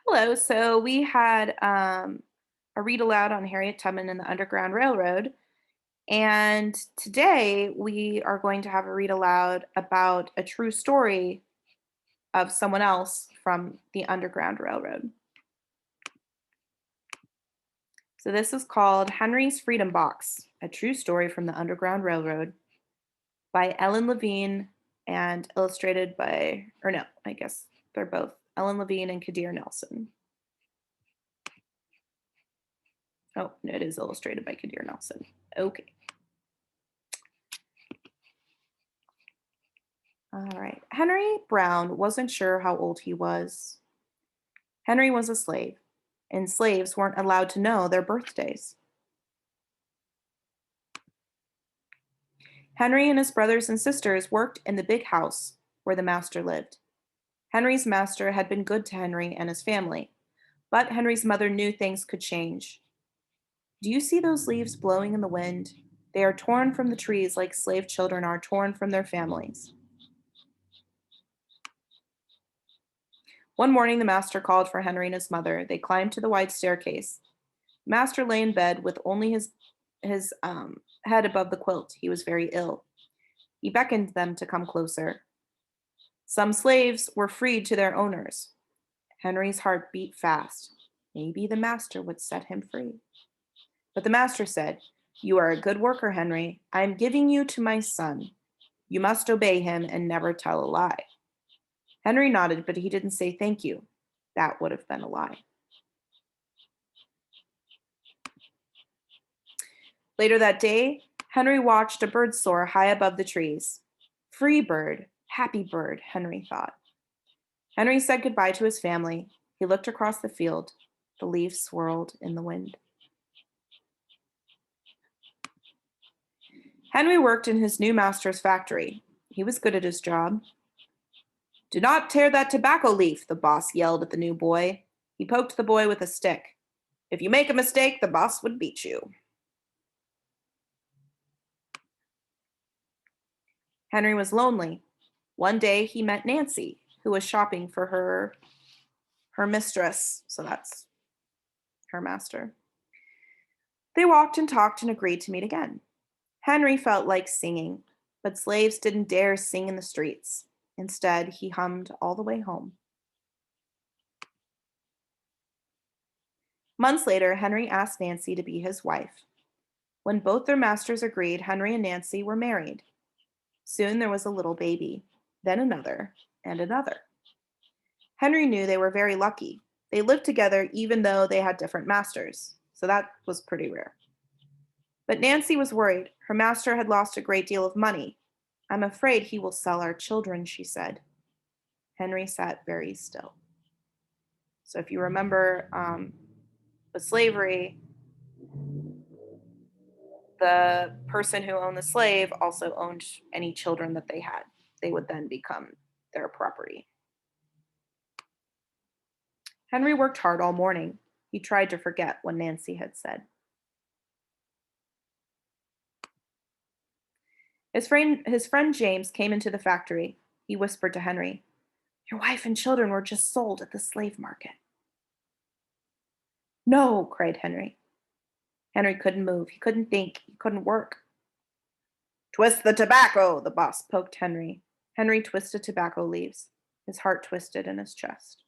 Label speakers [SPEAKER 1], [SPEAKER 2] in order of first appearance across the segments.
[SPEAKER 1] Hello. So we had a read aloud on Harriet Tubman and the Underground Railroad. And today we are going to have a read aloud about a true story of someone else from the Underground Railroad. So this is called Henry's Freedom Box, a true story from the Underground Railroad by Ellen Levine and illustrated by, or no, I guess they're both Ellen Levine and Kadir Nelson. Oh, no, it is illustrated by Kadir Nelson. Okay. All right. Henry Brown wasn't sure how old he was. Henry was a slave, and slaves weren't allowed to know their birthdays. Henry and his brothers and sisters worked in the big house where the master lived. Henry's master had been good to Henry and his family, but Henry's mother knew things could change. Do you see those leaves blowing in the wind? They are torn from the trees like slave children are torn from their families. One morning, the master called for Henry and his mother. They climbed to the wide staircase. Master lay in bed with only his head above the quilt. He was very ill. He beckoned them to come closer. Some slaves were freed to their owners. Henry's heart beat fast. Maybe the master would set him free. But the master said, "You are a good worker, Henry. I am giving you to my son. You must obey him and never tell a lie." Henry nodded, but he didn't say thank you. That would have been a lie. Later that day, Henry watched a bird soar high above the trees. Free bird, happy bird, Henry thought. Henry said goodbye to his family. He looked across the field. The leaves swirled in the wind. Henry worked in his new master's factory. He was good at his job. "Do not tear that tobacco leaf," the boss yelled at the new boy. He poked the boy with a stick. "If you make a mistake, the boss would beat you." Henry was lonely. One day he met Nancy, who was shopping for her mistress, so that's her master. They walked and talked and agreed to meet again. Henry felt like singing, but slaves didn't dare sing in the streets. Instead, he hummed all the way home. Months later, Henry asked Nancy to be his wife. When both their masters agreed, Henry and Nancy were married. Soon there was a little baby, then another, and another. Henry knew they were very lucky. They lived together even though they had different masters, so that was pretty rare. But Nancy was worried. Her master had lost a great deal of money. "I'm afraid he will sell our children," she said. Henry sat very still. So if you remember with slavery, the person who owned the slave also owned any children that they had. They would then become their property. Henry worked hard all morning. He tried to forget what Nancy had said. His friend James came into the factory. He whispered to Henry, "Your wife and children were just sold at the slave market." "No," cried Henry. Henry couldn't move. He couldn't think. He couldn't work. "Twist the tobacco," the boss poked Henry. Henry twisted tobacco leaves. His heart twisted in his chest.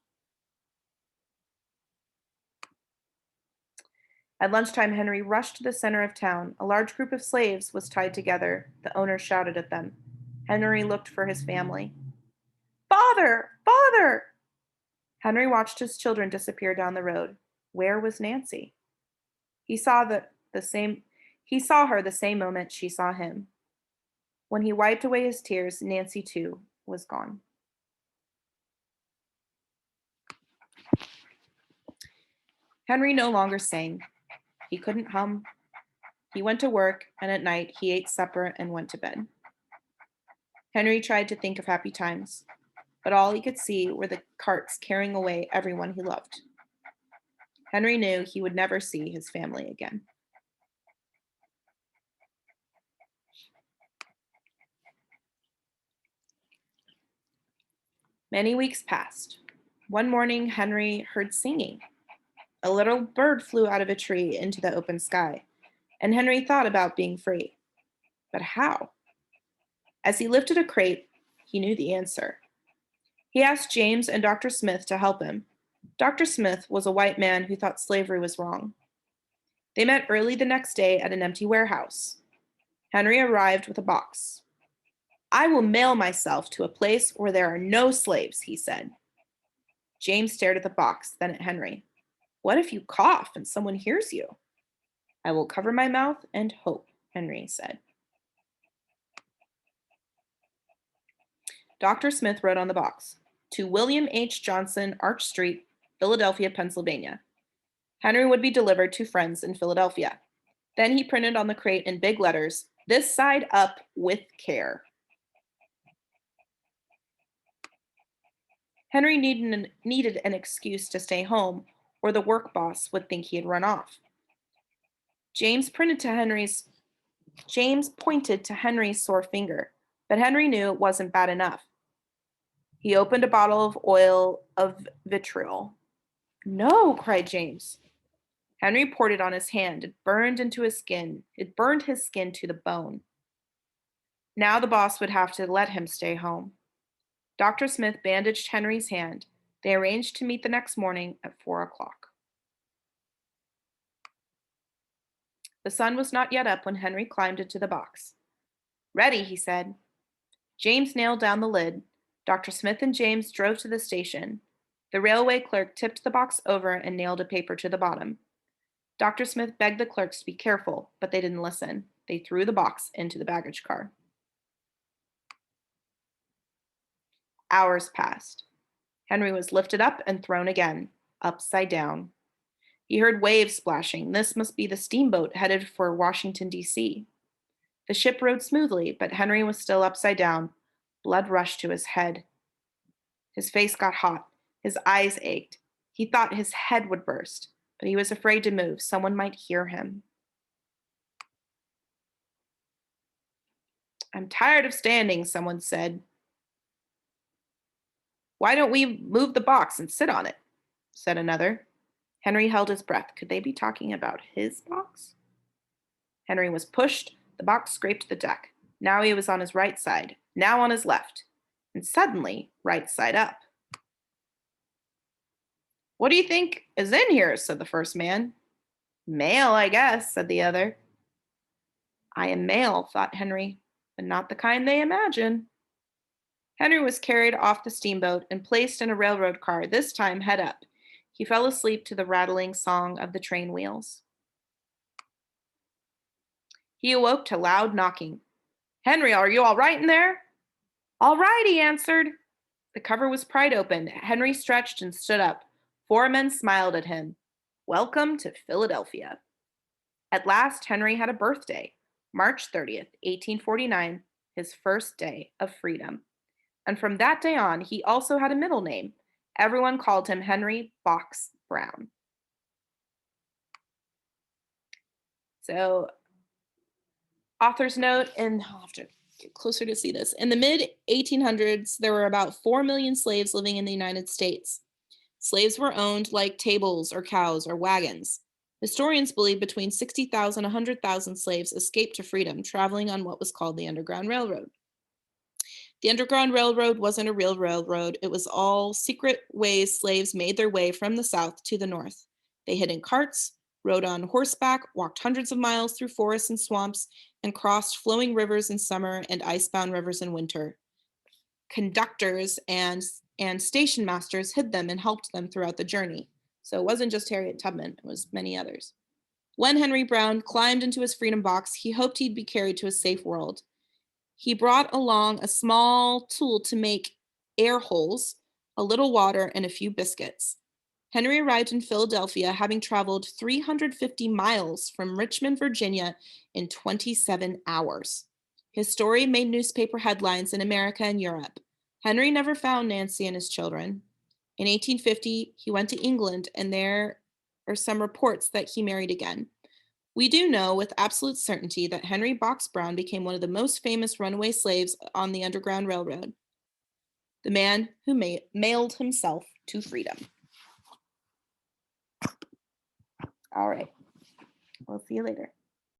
[SPEAKER 1] At lunchtime, Henry rushed to the center of town. A large group of slaves was tied together. The owner shouted at them. Henry looked for his family. "Father! Father!" Henry watched his children disappear down the road. Where was Nancy? He saw the same he saw her the same moment she saw him. When he wiped away his tears, Nancy too was gone. Henry no longer sang. He couldn't hum. He went to work, and at night he ate supper and went to bed. Henry tried to think of happy times, but all he could see were the carts carrying away everyone he loved. Henry knew he would never see his family again. Many weeks passed. One morning, Henry heard singing. A little bird flew out of a tree into the open sky, and Henry thought about being free. But how? As he lifted a crate, he knew the answer. He asked James and Dr. Smith to help him. Dr. Smith was a white man who thought slavery was wrong. They met early the next day at an empty warehouse. Henry arrived with a box. I will mail myself to a place where there are no slaves, he said. James stared at the box, then at Henry. What if you cough and someone hears you? I will cover my mouth and hope, Henry said. Dr. Smith wrote on the box, to William H. Johnson, Arch Street, Philadelphia, Pennsylvania. Henry would be delivered to friends in Philadelphia. Then he printed on the crate in big letters, this side up with care. Henry needed an excuse to stay home, or the work boss would think he had run off. James pointed to Henry's sore finger, but Henry knew it wasn't bad enough. He opened a bottle of oil of vitriol. No, cried James. Henry poured it on his hand. It burned into his skin. It burned his skin to the bone. Now the boss would have to let him stay home. Dr. Smith bandaged Henry's hand. They arranged to meet the next morning at 4 o'clock. The sun was not yet up when Henry climbed into the box. Ready, he said. James nailed down the lid. Dr. Smith and James drove to the station. The railway clerk tipped the box over and nailed a paper to the bottom. Dr. Smith begged the clerks to be careful, but they didn't listen. They threw the box into the baggage car. Hours passed. Henry was lifted up and thrown again, upside down. He heard waves splashing. This must be the steamboat headed for Washington, D.C. The ship rode smoothly, but Henry was still upside down. Blood rushed to his head. His face got hot. His eyes ached. He thought his head would burst, but he was afraid to move. Someone might hear him. I'm tired of standing, someone said. Why don't we move the box and sit on it? Said another. Henry held his breath. Could they be talking about his box? Henry was pushed. The box scraped the deck. Now he was on his right side, now on his left, and suddenly right side up. What do you think is in here? Said the first man. Mail, I guess, said the other. I am mail, thought Henry, but not the kind they imagine. Henry was carried off the steamboat and placed in a railroad car, this time head up. He fell asleep to the rattling song of the train wheels. He awoke to loud knocking. Henry, are you all right in there? All right, he answered. The cover was pried open. Henry stretched and stood up. 4 men smiled at him. Welcome to Philadelphia. At last, Henry had a birthday, March 30th, 1849, his first day of freedom. And from that day on, he also had a middle name. Everyone called him Henry Box Brown. So, author's note, and I'll have to get closer to see this. In the mid-1800s, there were about 4 million slaves living in the United States. Slaves were owned like tables or cows or wagons. Historians believe between 60,000 and 100,000 slaves escaped to freedom, traveling on what was called the Underground Railroad. The Underground Railroad wasn't a real railroad. It was all secret ways slaves made their way from the south to the north. They hid in carts, rode on horseback, walked hundreds of miles through forests and swamps, and crossed flowing rivers in summer and icebound rivers in winter. Conductors and station masters hid them and helped them throughout the journey. So it wasn't just Harriet Tubman, it was many others. When Henry Brown climbed into his freedom box, he hoped he'd be carried to a safe world. He brought along a small tool to make air holes, a little water, and a few biscuits. Henry arrived in Philadelphia, having traveled 350 miles from Richmond, Virginia, in 27 hours. His story made newspaper headlines in America and Europe. Henry never found Nancy and his children. In 1850, he went to England, and there are some reports that he married again. We do know with absolute certainty that Henry Box Brown became one of the most famous runaway slaves on the Underground Railroad, the man who mailed himself to freedom. All right. We'll see you later.